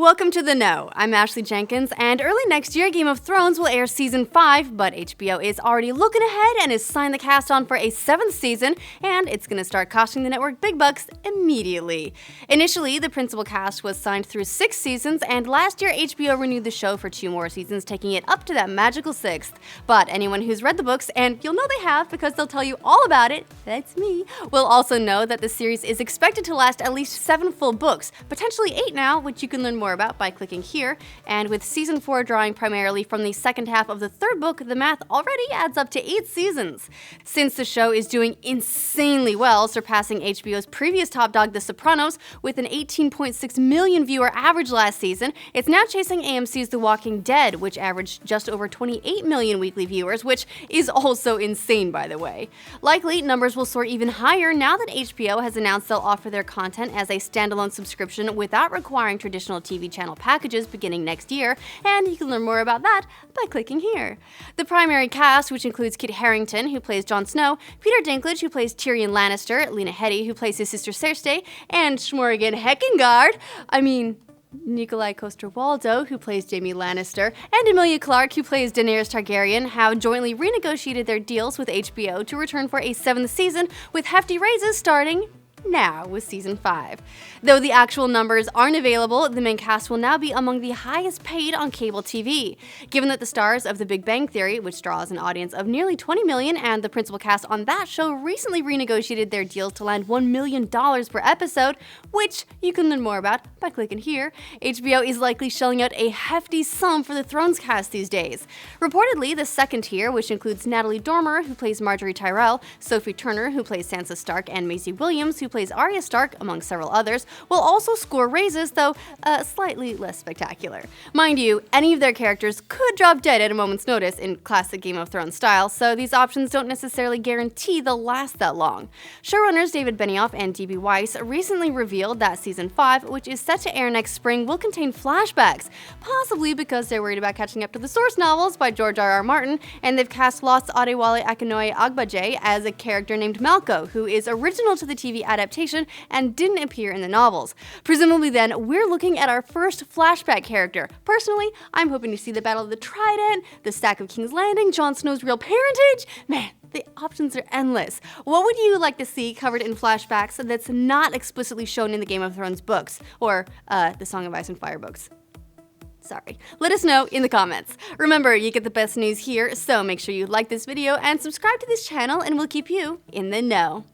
Welcome to The Know. I'm Ashley Jenkins, and early next year, Game of Thrones will air Season 5, but HBO is already looking ahead and has signed the cast on for a 7th season, and it's going to start costing the network big bucks immediately. Initially, the principal cast was signed through 6 seasons, and last year, HBO renewed the show for 2 more seasons, taking it up to that magical 6th. But anyone who's read the books, and you'll know they have because they'll tell you all about it, that's me, will also know that the series is expected to last at least 7 full books, potentially 8 now, which you can learn more about by clicking here. And with Season 4 drawing primarily from the second half of the 3rd book, the math already adds up to 8 seasons. Since the show is doing insanely well, surpassing HBO's previous top dog, The Sopranos, with an 18.6 million viewer average last season, it's now chasing AMC's The Walking Dead, which averaged just over 28 million weekly viewers, which is also insane, by the way. Likely, numbers will soar even higher now that HBO has announced they'll offer their content as a standalone subscription without requiring traditional TV channel packages beginning next year, and you can learn more about that by clicking here. The primary cast, which includes Kit Harington, who plays Jon Snow, Peter Dinklage, who plays Tyrion Lannister, Lena Headey, who plays his sister Cersei, and Schmorgan Nikolai Coster-Waldau, who plays Jaime Lannister, and Emilia Clarke, who plays Daenerys Targaryen, have jointly renegotiated their deals with HBO to return for a 7th season, with hefty raises starting now with Season 5. Though the actual numbers aren't available, the main cast will now be among the highest paid on cable TV. Given that the stars of The Big Bang Theory, which draws an audience of nearly 20 million, and the principal cast on that show recently renegotiated their deals to land $1 million per episode, which you can learn more about by clicking here, HBO is likely shelling out a hefty sum for the Thrones cast these days. Reportedly, the second tier, which includes Natalie Dormer, who plays Marjorie Tyrell, Sophie Turner, who plays Sansa Stark, and Maisie Williams, who plays Arya Stark, among several others, will also score raises, though slightly less spectacular. Mind you, any of their characters could drop dead at a moment's notice in classic Game of Thrones style, so these options don't necessarily guarantee they'll last that long. Showrunners David Benioff and D.B. Weiss recently revealed that Season 5, which is set to air next spring, will contain flashbacks, possibly because they're worried about catching up to the source novels by George R.R. Martin, and they've cast Lost's Adewale Akinnuoye Agbaje as a character named Malco, who is original to the TV adaptation and didn't appear in the novels. Presumably then, we're looking at our first flashback character. Personally, I'm hoping to see the Battle of the Trident, the Stack of King's Landing, Jon Snow's real parentage. Man, the options are endless. What would you like to see covered in flashbacks that's not explicitly shown in the Game of Thrones books, or the Song of Ice and Fire books? Sorry. Let us know in the comments. Remember, you get the best news here, so make sure you like this video and subscribe to this channel, and we'll keep you in the know.